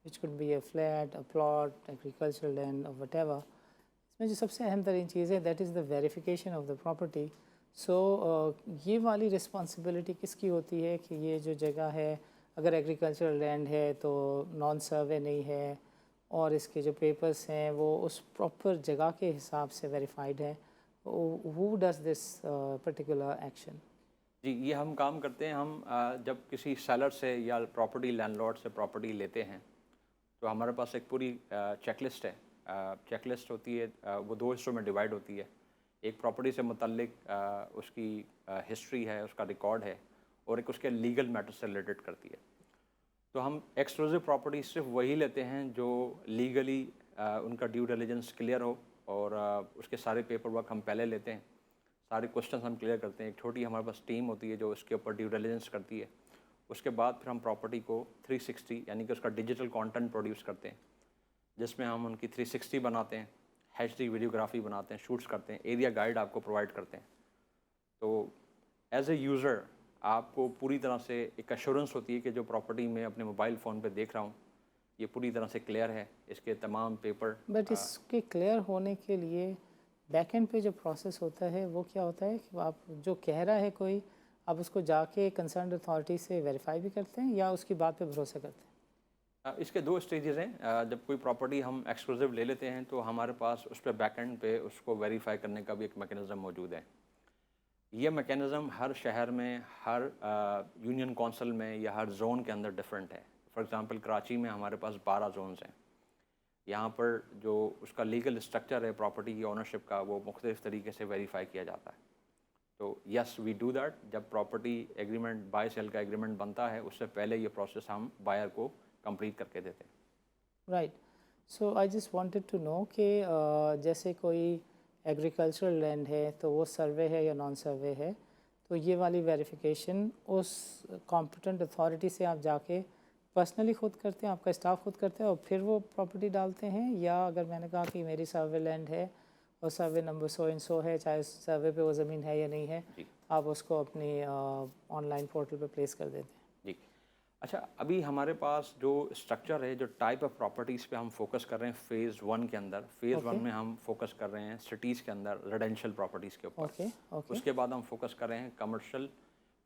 which could be a flat, a plot, agricultural land or whatever. इसमें जो सबसे अहम तरीन चीज़ है, that is the verification of the property. So ये वाली रिस्पॉन्सिबिलिटी किसकी होती है कि ये जो जगह है, अगर एग्रीकल्चरल लैंड है तो नॉन सर्वे नहीं है और इसके जो पेपर्स हैं वो उस प्रॉपर जगह के हिसाब से वेरीफाइड है। Who does this particular action? जी, ये हम काम करते हैं। हम जब किसी सेलर से या प्रॉपर्टी लैंडलॉर्ड से प्रॉपर्टी लेते हैं तो हमारे पास एक पूरी चेकलिस्ट है। चेकलिस्ट होती है, वो दो हिस्सों में डिवाइड होती है। एक प्रॉपर्टी से मुतल्लिक उसकी हिस्ट्री है, उसका रिकॉर्ड है, और एक उसके लीगल मैटर से रिलेटेड करती है। तो हम एक्सक्लूसिव प्रॉपर्टी सिर्फ वही लेते हैं जो लीगली उनका ड्यू डिलिजेंस क्लियर हो और उसके सारे पेपर वर्क हम पहले लेते हैं, सारे क्वेश्चन हम क्लियर करते हैं। एक छोटी हमारे पास टीम होती है जो इसके ऊपर ड्यू डिलिजेंस करती है। उसके बाद फिर हम प्रॉपर्टी को 360 यानी कि उसका डिजिटल कंटेंट प्रोड्यूस करते हैं, जिसमें हम उनकी 360 बनाते हैं, HD वीडियोग्राफी बनाते हैं, शूट्स करते हैं, एरिया गाइड आपको प्रोवाइड करते हैं। तो एज ए यूज़र आपको पूरी तरह से एक एश्योरेंस होती है कि जो प्रॉपर्टी मैं अपने मोबाइल फ़ोन पे देख रहा हूँ ये पूरी तरह से क्लियर है, इसके तमाम पेपर। बट इसके क्लियर होने के लिए बैक एंड पे जो प्रोसेस होता है वो क्या होता है कि आप जो कह रहा है कोई, आप उसको जाके कंसर्न अथॉरिटी से वेरीफाई भी करते हैं या उसकी बात पे भरोसा करते हैं? इसके दो स्टेजेस हैं। जब कोई प्रॉपर्टी हम एक्सक्लूसिव ले लेते हैं तो हमारे पास उस पर बैक एंड पे उसको वेरीफाई करने का भी एक मैकेनिज़्म मौजूद है। ये मैकेनिज़्म हर शहर में, हर यूनियन कौंसिल में या हर जोन के अंदर डिफरेंट है। फॉर एग्ज़ाम्पल कराची में हमारे पास 12 जोन्स हैं, यहाँ पर जो उसका लीगल स्ट्रक्चर है प्रॉपर्टी की ओनरशिप का, वो मुख्तलिफ तरीके से वेरीफाई किया जाता है। तो यस वी डू दैट। जब प्रॉपर्टी एग्रीमेंट बाय सेल का एग्रीमेंट बनता है, उससे पहले ये प्रोसेस हम बायर को कंप्लीट करके देते हैं। Right. So I just wanted to know कि जैसे कोई एग्रीकल्चरल लैंड है तो वो सर्वे है या नॉन सर्वे है, तो ये वाली वेरिफिकेशन उस कॉम्पिटेंट अथॉरिटी से आप जाके पर्सनली खुद करते हैं, आपका स्टाफ खुद करते हैं और फिर वो प्रॉपर्टी डालते हैं, या अगर मैंने कहा कि मेरी सर्वे लैंड है और सर्वे नंबर सो इन सो है, चाहे सर्वे पे वो ज़मीन है या नहीं है, जी आप उसको अपनी ऑनलाइन पोर्टल पे प्लेस कर देते हैं? जी। अच्छा, अभी हमारे पास जो स्ट्रक्चर है, जो टाइप ऑफ प्रॉपर्टीज़ पे हम फोकस कर रहे हैं फ़ेज़ 1 के अंदर, फ़ेज़ 1 में हम फोकस कर रहे हैं सिटीज़ के अंदर रेजिडेंशियल प्रॉपर्टीज़ के ऊपर। Okay okay. उसके बाद हम फोकस कर रहे हैं कमर्शियल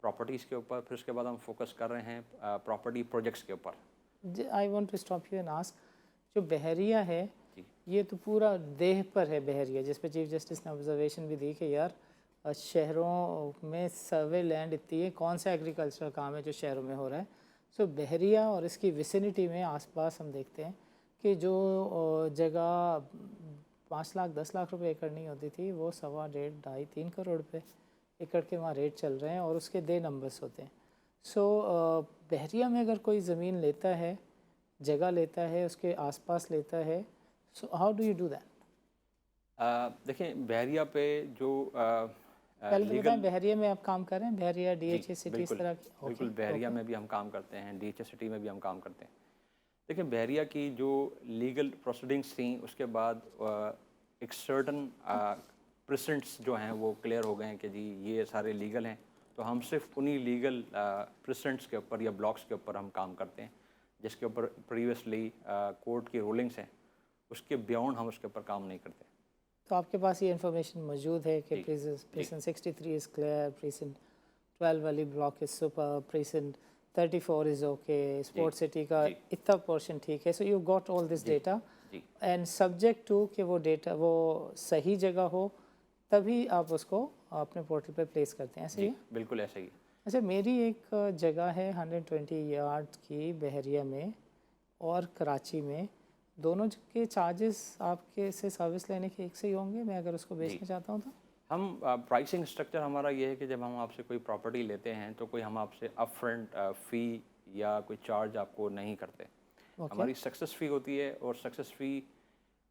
प्रॉपर्टीज़ के ऊपर, फिर उसके बाद हम फोकस कर रहे हैं प्रॉपर्टी प्रोजेक्ट्स के ऊपर। I want to stop you and ask, जो बहरिया है जी ये तो पूरा देह पर है बहरिया, जिस पे चीफ जस्टिस ने ऑब्जर्वेशन भी दी कि यार शहरों में सर्वे लैंड इतनी है, कौन सा एग्रीकल्चर काम है जो शहरों में हो रहा है। सो बहरिया और इसकी विसिनिटी में आसपास हम देखते हैं कि जो जगह 5 लाख 10 लाख रुपए एकड़ नहीं होती थी, वो 1.25 2.5 3 करोड़ रुपए एकड़ के वहाँ रेट चल रहे हैं और उसके दे नंबर्स होते हैं। सो बहरिया में अगर कोई ज़मीन लेता है, जगह लेता है, उसके आसपास लेता है, so how do you do that? देखिए, बहरिया पे जो पहले तो लीगल बताएं बहरिया में आप काम कर रहे हैं, बहरिया डीएचए सिटी इस बिल्कुल तरह की? बिल्कुल, बहरिया में भी हम काम करते हैं, डीएचए सिटी में भी हम काम करते हैं। देखिए, बहरिया की जो लीगल प्रोसीडिंग्स थी, उसके बाद एक सर्टन प्रेसिडेंट्स जो हैं वो क्लियर हो गए हैं कि जी ये सारे लीगल हैं, तो हम सिर्फ उन्हीं लीगल प्रेसिडेंट्स के ऊपर या ब्लॉक्स के ऊपर हम काम करते हैं, जिसके ऊपर प्रीवियसली कोर्ट की रूलिंग्स हैं। उसके बियॉन्ड हम उसके ऊपर काम नहीं करते। तो आपके पास ये इन्फॉर्मेशन मौजूद है कि जी, प्रेसेंट 63 इज़ क्लियर, प्रेसेंट 12 वाली block is super, precinct 34 is okay, sport city का जी। इतना पोर्शन ठीक है। So you got all this data जी एंड सब्जेक्ट टू कि वो डेटा वो सही जगह हो, तभी आप उसको अपने पोर्टल पे प्लेस करते हैं, ऐसे ही जी, है? बिल्कुल ऐसे ही। अच्छा, मेरी एक जगह है 120 यार्ड की बहरिया में और कराची में, दोनों के चार्जेस आपके से सर्विस लेने के एक से ही होंगे, मैं अगर उसको बेचना चाहता हूँ तो? हम प्राइसिंग स्ट्रक्चर हमारा ये है कि जब हम आपसे कोई प्रॉपर्टी लेते हैं तो कोई हम आपसे अपफ्रंट फ़ी या कोई चार्ज आपको नहीं करते। ओके हमारी सक्सेस फ़ी होती है, और सक्सेस फ़ी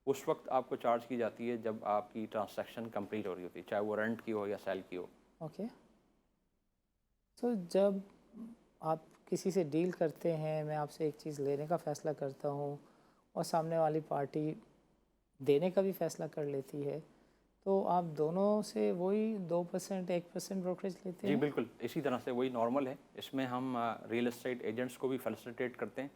उस वक्त आपको चार्ज की जाती है जब आपकी ट्रांजैक्शन कंप्लीट हो रही होती है, चाहे वो रेंट की हो या सेल की हो। ओके। तो जब आप किसी से डील करते हैं, मैं आपसे एक चीज़ लेने का फ़ैसला करता हूँ और सामने वाली पार्टी देने का भी फ़ैसला कर लेती है, तो आप दोनों से वही 2% 1% ब्रोकरेज लेते जी हैं? बिल्कुल, इसी तरह से वही नॉर्मल है। इसमें हम रियल एस्टेट एजेंट्स को भी फैसिलिटेट करते हैं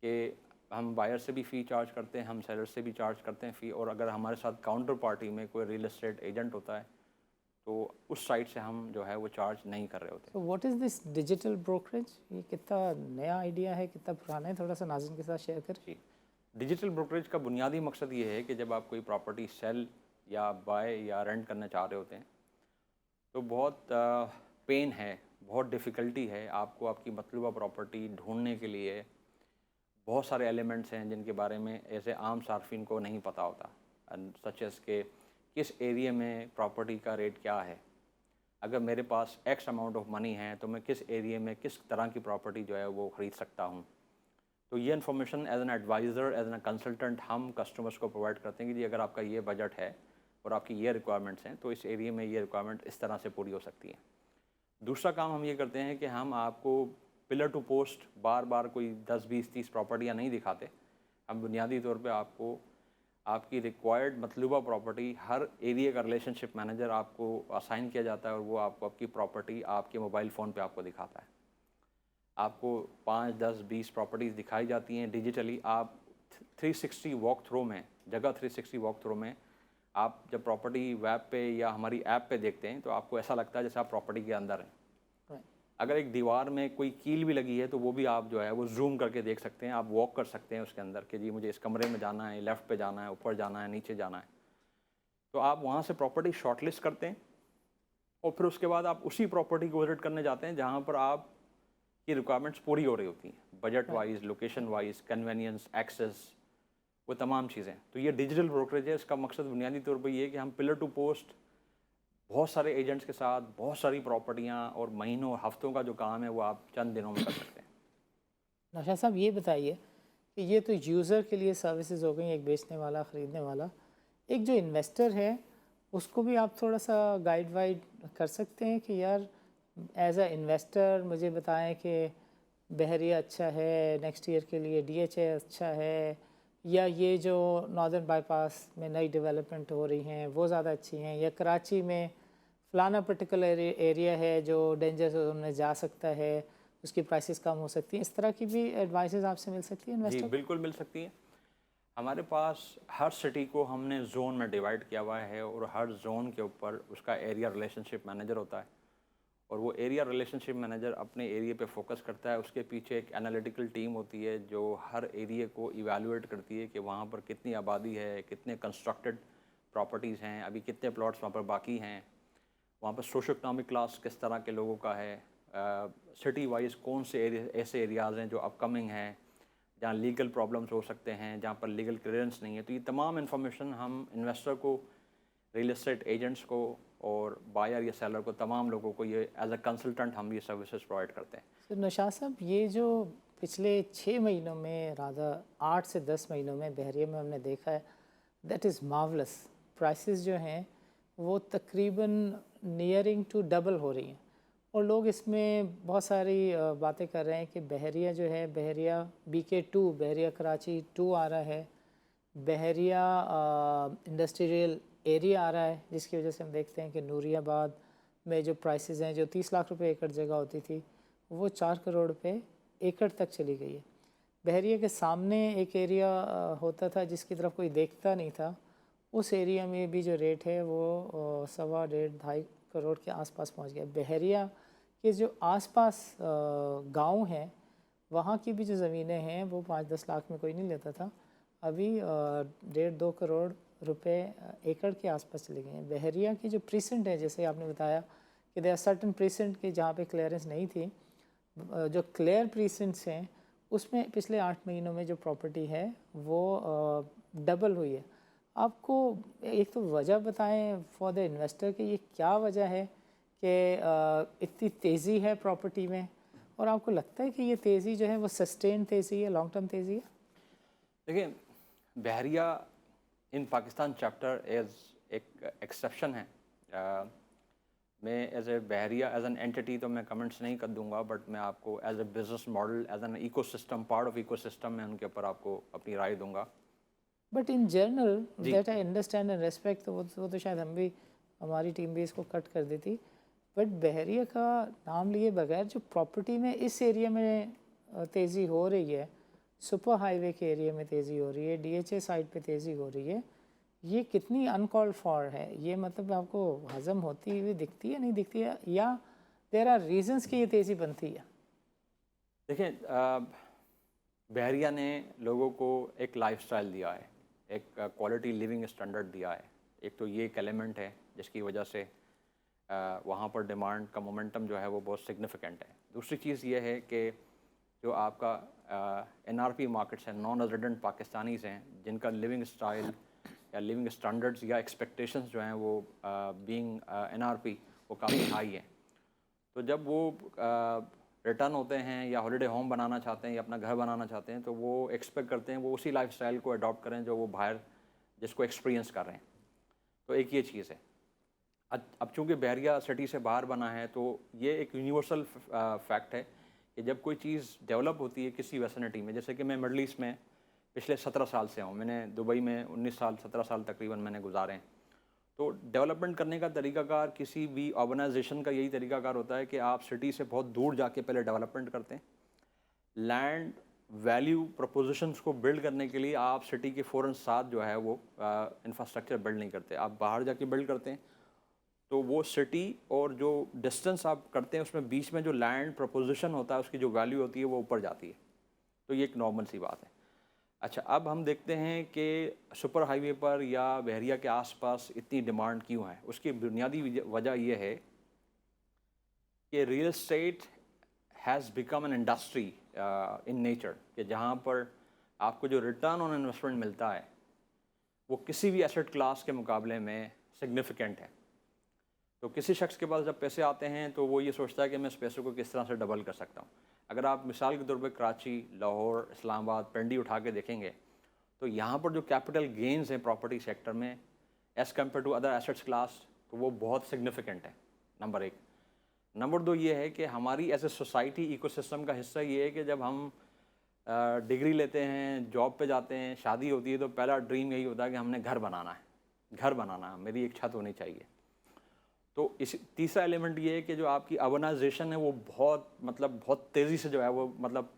कि हम बायर से भी फ़ी चार्ज करते हैं, हम सेलर से भी चार्ज करते हैं फ़ी, और अगर हमारे साथ काउंटर पार्टी में कोई रियल एस्टेट एजेंट होता है तो उस साइड से हम जो है वो चार्ज नहीं कर रहे होते। तो what is this digital brokerage? ये कितना नया आइडिया है, कितना पुराना है, थोड़ा सा नाज़रीन के साथ शेयर करें। जी, डिजिटल ब्रोकरेज का बुनियादी मकसद ये है कि जब आप कोई प्रॉपर्टी सेल या बाय या रेंट करना चाह रहे होते हैं, तो बहुत पेन है, बहुत डिफ़िकल्टी है आपको आपकी मतलूबा प्रॉपर्टी ढूंढने के लिए। बहुत सारे एलिमेंट्स हैं जिनके बारे में ऐसे आम सार्फिन को नहीं पता होता, सच एज़ के किस एरिया में प्रॉपर्टी का रेट क्या है। अगर मेरे पास एक्स अमाउंट ऑफ मनी है तो मैं किस एरिया में किस तरह की प्रॉपर्टी जो है वो ख़रीद सकता हूँ। तो ये information as an adviser, as an consultant हम कस्टमर्स को प्रोवाइड करते हैं कि जी अगर आपका ये बजट है और आपकी ये रिक्वायरमेंट्स हैं तो इस एरिया में ये रिक्वायरमेंट इस तरह से पूरी हो सकती है। दूसरा काम हम ये करते हैं कि हम आपको पिलर टू पोस्ट बार बार कोई 10 20 30 प्रॉपर्टियाँ नहीं दिखाते। हम बुनियादी तौर पे आपको आपकी रिक्वायर्ड मतलूबा प्रॉपर्टी, हर एरिया का रिलेशनशिप मैनेजर आपको असाइन किया जाता है और वो आपको आपकी प्रॉपर्टी आपके मोबाइल फ़ोन पे आपको दिखाता है। आपको 5 10 20 प्रॉपर्टीज़ दिखाई जाती हैं डिजिटली। आप 360 वॉक थ्रू में, जगह 360 वॉक थ्रू में आप जब प्रॉपर्टी वेब पे या हमारी ऐप पे देखते हैं तो आपको ऐसा लगता है जैसे आप प्रॉपर्टी के अंदर हैं। अगर एक दीवार में कोई कील भी लगी है तो वो भी आप जो है वो जूम करके देख सकते हैं, आप वॉक कर सकते हैं उसके अंदर कि जी मुझे इस कमरे में जाना है, लेफ़्ट पे जाना है, ऊपर जाना है, नीचे जाना है। तो आप वहाँ से प्रॉपर्टी शॉर्टलिस्ट करते हैं और फिर उसके बाद आप उसी प्रॉपर्टी को विजिट करने जाते हैं जहाँ पर आप की रिक्वायरमेंट्स पूरी हो रही होती हैं, budget wise, location wise, convenience, access, वो तमाम चीज़ें। तो ये डिजिटल ब्रोकरेज है, इसका मकसद बुनियादी तौर पर ये है कि हम पिलर टू पोस्ट बहुत सारे एजेंट्स के साथ बहुत सारी प्रॉपर्टियाँ और महीनों हफ्तों का जो काम है वो आप चंद दिनों में कर सकते हैं। नौशाद साहब ये बताइए कि ये तो यूज़र के लिए सर्विसेज हो गई, एक बेचने वाला ख़रीदने वाला, एक जो इन्वेस्टर है उसको भी आप थोड़ा सा गाइड वाइड कर सकते हैं कि यार एज अ इन्वेस्टर मुझे बताएं कि बहरिया अच्छा है नेक्स्ट ईयर के लिए, डीएचए अच्छा है, या ये जो नॉर्दर्न बाईपास में नई डेवलपमेंट हो रही हैं वो ज़्यादा अच्छी हैं, या कराची में फ़लाना पर्टिकुलर एरिया है जो डेंजर जोन में जा सकता है, उसकी प्राइसेस कम हो सकती हैं। इस तरह की भी एडवाइसेस आपसे मिल सकती है जी इन्वेस्टर? बिल्कुल मिल सकती है। हमारे पास हर सिटी को हमने जोन में डिवाइड किया हुआ है और हर जोन के ऊपर उसका एरिया रिलेशनशिप मैनेजर होता है और वो एरिया रिलेशनशिप मैनेजर अपने एरिया पे फोकस करता है। उसके पीछे एक एनालिटिकल टीम होती है जो हर एरिया को इवैल्यूएट करती है कि वहाँ पर कितनी आबादी है, कितने कंस्ट्रक्टेड प्रॉपर्टीज़ हैं, अभी कितने प्लॉट्स वहाँ पर बाकी हैं, वहाँ पर सोशो इकनॉमिक क्लास किस तरह के लोगों का है, सिटी वाइज कौन से ऐसे एरियाज़ हैं जो अपकमिंग हैं, जहाँ लीगल प्रॉब्लम्स हो सकते हैं, जहाँ पर लीगल क्लियरेंस नहीं है। तो ये तमाम इन्फॉर्मेशन हम इन्वेस्टर को, रियल एस्टेट एजेंट्स को और बायर या सेलर को, तमाम लोगों को ये एज अ कंसल्टेंट हम ये सर्विसेज प्रोवाइड करते हैं। तो नौशाद साहब ये जो पिछले 6 महीनों में, राधा 8 से 10 महीनों में बहरिया में हमने देखा है, दैट इज़ मार्वलस। प्राइसेस जो हैं वो तकरीबन नियरिंग टू डबल हो रही हैं और लोग इसमें बहुत सारी बातें कर रहे हैं कि बहरिया जो है, बहरिया BK2, बहरिया कराची 2 आ रहा है, बहरिया इंडस्ट्रियल एरिया आ रहा है, जिसकी वजह से हम देखते हैं कि नूरियाबाद में जो प्राइसेस हैं, जो 30 लाख रुपए एकड़ जगह होती थी वो 4 करोड़ रुपए एकड़ तक चली गई है। बहरिया के सामने एक एरिया होता था जिसकी तरफ कोई देखता नहीं था, उस एरिया में भी जो रेट है वो 1.25 2.5 करोड़ के आसपास पहुंच गया। बहरिया के जो आसपास गांव हैं वहाँ की भी जो ज़मीनें हैं वो 5-10 लाख में कोई नहीं लेता था, अभी 1.5-2 करोड़ रुपए एकड़ के आसपास चले गए हैं। बहरिया की जो प्रीसेंट है, जैसे आपने बताया कि देयर सर्टन प्रीसेंट के जहाँ पे क्लियरेंस नहीं थी, जो क्लियर प्रीसेंट्स हैं उसमें पिछले 8 महीनों में जो प्रॉपर्टी है वो डबल हुई है। आपको एक तो वजह बताएं फॉर द इन्वेस्टर कि ये क्या वजह है कि इतनी तेज़ी है प्रॉपर्टी में, और आपको लगता है कि ये तेज़ी जो है वो सस्टेन तेज़ी है, लॉन्ग टर्म तेज़ी है? देखिए, Bahria in Pakistan chapter as एक एक्सेप्शन है। मैं as a Bahria as an entity तो मैं कमेंट्स नहीं कर दूंगा, बट मैं आपको as a business model, as an ecosystem, part of ecosystem में उनके ऊपर आपको अपनी राय दूंगा। बट इन जनरल जी। That I understand and respect, तो वो तो शायद हम भी, हमारी टीम भी इसको कट कर देती, बट बहरिया का नाम लिए बगैर जो प्रॉपर्टी में इस एरिया में तेज़ी हो रही है, सुपर हाईवे के एरिया में तेज़ी हो रही है, DHA साइड पे तेज़ी हो रही है, ये कितनी अनकॉल्ड फॉर है? ये मतलब आपको हज़म होती हुई दिखती है, नहीं दिखती है, या देयर आर रीजंस कि ये तेज़ी बनती है? देखिए, बहरिया ने लोगों को एक लाइफस्टाइल दिया है, एक क्वालिटी लिविंग स्टैंडर्ड दिया है। एक तो ये एक एलिमेंट है जिसकी वजह से वहाँ पर डिमांड का मोमेंटम जो है वो बहुत सिग्निफिकेंट है। दूसरी चीज़ ये है कि जो आपका NRP मार्केट्स हैं, नॉन रेजिडेंट पाकिस्तानीज़ हैं, जिनका लिविंग स्टाइल या लिविंग स्टैंडर्ड्स या एक्सपेक्टेशंस जो हैं वो बीइंग NRP वो काफ़ी हाई हैं। तो जब वो रिटर्न होते हैं या हॉलिडे होम बनाना चाहते हैं या अपना घर बनाना चाहते हैं, तो वो एक्सपेक्ट करते हैं वो उसी लाइफस्टाइल को अडॉप्ट करें जो वो बाहर जिसको एक्सपीरियंस कर रहे हैं। तो एक ये चीज़ है। अब चूँकि बहरिया सिटी से बाहर बना है, तो ये एक यूनिवर्सल फैक्ट है कि जब कोई चीज़ डेवलप होती है किसी वेसिनिटी में, जैसे कि मैं मिडल ईस्ट में पिछले 17 साल से हूँ, मैंने दुबई में 19 साल 17 साल तकरीबन मैंने गुजारे हैं। तो डेवलपमेंट करने का तरीकाकार किसी भी ऑर्गेनाइजेशन का यही तरीकाकार होता है कि आप सिटी से बहुत दूर जाके पहले डेवलपमेंट करते हैं। लैंड वैल्यू प्रपोजिशंस को बिल्ड करने के लिए आप सिटी के फ़ौरन साथ जो है वो इंफ्रास्ट्रक्चर बिल्ड नहीं करते, आप बाहर जाके बिल्ड करते हैं। तो वो सिटी और जो डिस्टेंस आप करते हैं उसमें बीच में जो लैंड प्रपोजिशन होता है उसकी जो वैल्यू होती है वो ऊपर जाती है। तो ये एक नॉर्मल सी बात है। अच्छा, अब हम देखते हैं कि सुपर हाईवे पर या बहरिया के आसपास इतनी डिमांड क्यों है। उसकी बुनियादी वजह यह है कि real estate has become an industry in nature, कि जहाँ पर आपको जो रिटर्न ऑन इन्वेस्टमेंट मिलता है वो किसी भी एसेट क्लास के मुकाबले में सिग्निफिकेंट है। तो किसी शख्स के पास जब पैसे आते हैं तो वो ये सोचता है कि मैं इस पैसे को किस तरह से डबल कर सकता हूँ। अगर आप मिसाल के तौर पे कराची, लाहौर, इस्लामाबाद, पिंडी उठा के देखेंगे तो यहाँ पर जो कैपिटल गेंस हैं प्रॉपर्टी सेक्टर में as compare to other assets class, तो वो बहुत सिग्निफिकेंट है, नंबर एक। नंबर दो ये है कि हमारी एज ए सोसाइटी इकोसिस्टम का हिस्सा ये है कि जब हम डिग्री लेते हैं, जॉब पे जाते हैं, शादी होती है, तो पहला ड्रीम यही होता है कि हमने घर बनाना है, मेरी एक छत होनी चाहिए। तो इस तीसरा एलिमेंट ये है कि जो आपकी अर्बनाइजेशन है वो बहुत तेज़ी से जो है वो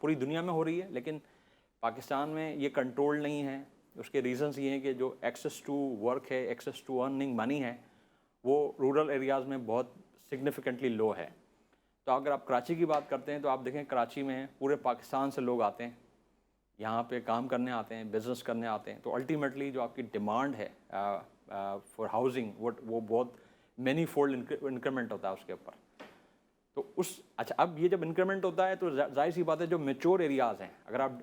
पूरी दुनिया में हो रही है, लेकिन पाकिस्तान में ये कंट्रोल नहीं है। उसके रीजंस ये हैं कि जो एक्सेस टू वर्क है, एक्सेस टू अर्निंग मनी है, वो रूरल एरियाज़ में बहुत सिग्निफिकेंटली लो है। तो अगर आप कराची की बात करते हैं तो आप देखें कराची में पूरे पाकिस्तान से लोग आते हैं, यहाँ पे काम करने आते हैं, बिज़नेस करने आते हैं। तो अल्टीमेटली जो आपकी डिमांड है फॉर हाउसिंग वो बहुत मैनी फोल्ड इंक्रीमेंट होता है उसके ऊपर। तो अच्छा, अब ये जब इंक्रीमेंट होता है तो जाहिर सी बात है जो मेच्योर एरियाज़ हैं, अगर आप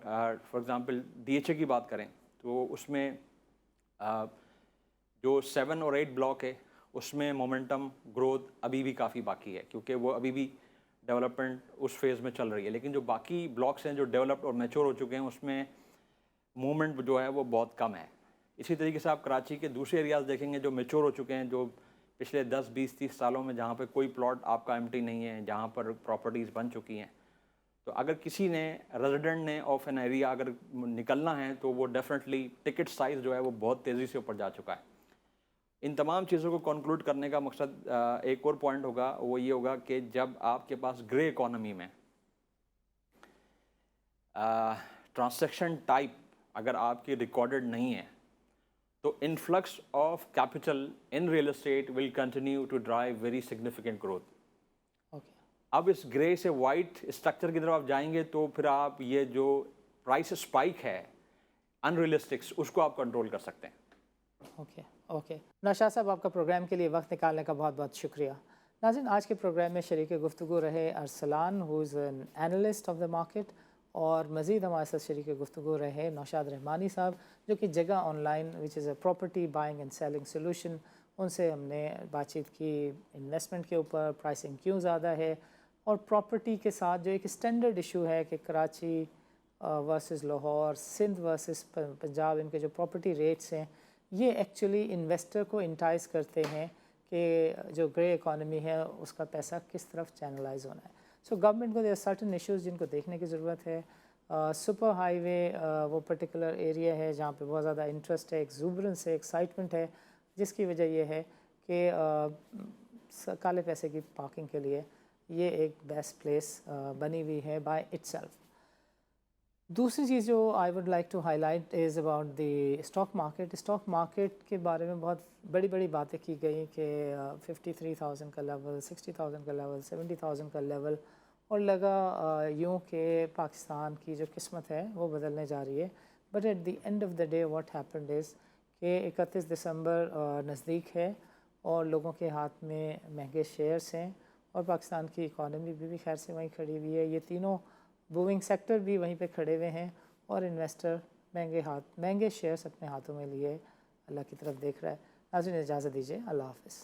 फॉर एग्जांपल DHA की बात करें तो उसमें जो 7 और 8 ब्लॉक है उसमें मोमेंटम ग्रोथ अभी भी काफ़ी बाकी है, क्योंकि वो अभी भी डेवलपमेंट उस फेज़ में चल रही है। लेकिन जो बाकी ब्लॉक्स हैं जो डेवलप्ड और मैच्योर हो चुके हैं उसमें मूवमेंट जो है वो बहुत कम है। इसी तरीके से आप कराची के दूसरे एरियाज़ देखेंगे जो मैच्योर हो चुके हैं, जो पिछले 10, 20, 30 सालों में जहाँ पे कोई प्लॉट आपका एम्प्टी नहीं है, जहाँ पर प्रॉपर्टीज़ बन चुकी हैं। तो अगर किसी ने रेजिडेंट ने ऑफ एन एरिया अगर निकलना है तो वो डेफिनेटली टिकट साइज़ जो है वो बहुत तेज़ी से ऊपर जा चुका है। इन तमाम चीज़ों को कंक्लूड करने का मकसद एक और पॉइंट होगा, वो ये होगा कि जब आपके पास ग्रे इकोनॉमी में ट्रांजैक्शन टाइप अगर आपकी रिकॉर्डेड नहीं है तो influx of capital in real estate will continue to drive very significant growth. अब इस ग्रे से वाइट स्ट्रक्चर की तरफ आप जाएंगे तो फिर आप ये जो प्राइस स्पाइक है अनरियलिस्टिक्स उसको आप कंट्रोल कर सकते हैं। ओके नौशाद साहब, आपका प्रोग्राम के लिए वक्त निकालने का बहुत बहुत शुक्रिया। नाज़रीन, आज के प्रोग्राम में शरीक गुफ्तगू रहे Arsalan, who is an analyst of the market, और मज़ीद हमारे साथ शरीक गुफ्तगू रहे नौशाद रहमानी साहब, जो कि जगह online which is a property buying and selling solution. उनसे हमने बातचीत की इन्वेस्टमेंट के ऊपर, प्राइसिंग क्यों ज़्यादा है, और प्रॉपर्टी के साथ जो एक स्टैंडर्ड इशू है कि कराची वर्सेस लाहौर, सिंध वर्सेस पंजाब, इनके जो प्रॉपर्टी रेट्स हैं ये एक्चुअली इन्वेस्टर को इंटाइज करते हैं कि जो ग्रे इकॉनमी है उसका पैसा किस तरफ चैनलाइज होना है। सो गवर्नमेंट को देयर सर्टेन इश्यूज़ जिनको देखने की ज़रूरत है। सुपर हाईवे वो पर्टिकुलर एरिया है जहाँ पे बहुत ज़्यादा इंटरेस्ट है, एक्सूबरेंस है, एक्साइटमेंट है, जिसकी वजह ये है कि काले पैसे की पार्किंग के लिए ये एक बेस्ट प्लेस बनी हुई है बाय इटसेल्फ। दूसरी चीज़ जो I would like to highlight is about the stock market. Stock market के बारे में बहुत बड़ी बड़ी बातें की गई कि 53,000 का लेवल, 60,000 का लेवल, 70,000 का लेवल, और लगा यूँ कि पाकिस्तान की जो किस्मत है वो बदलने जा रही है। But at the end of the day what happened is कि 31 दिसंबर नज़दीक है और लोगों के हाथ में महंगे शेयर्स हैं, और पाकिस्तान की इकॉनमी भी खैर से वहीं खड़ी हुई है। ये तीनों बूमिंग सेक्टर भी वहीं पे खड़े हुए हैं, और इन्वेस्टर महंगे शेयर्स अपने हाथों में लिए अल्लाह की तरफ देख रहा है। नाज़रीन, इजाज़त दीजिए, अल्लाह हाफ़िज़।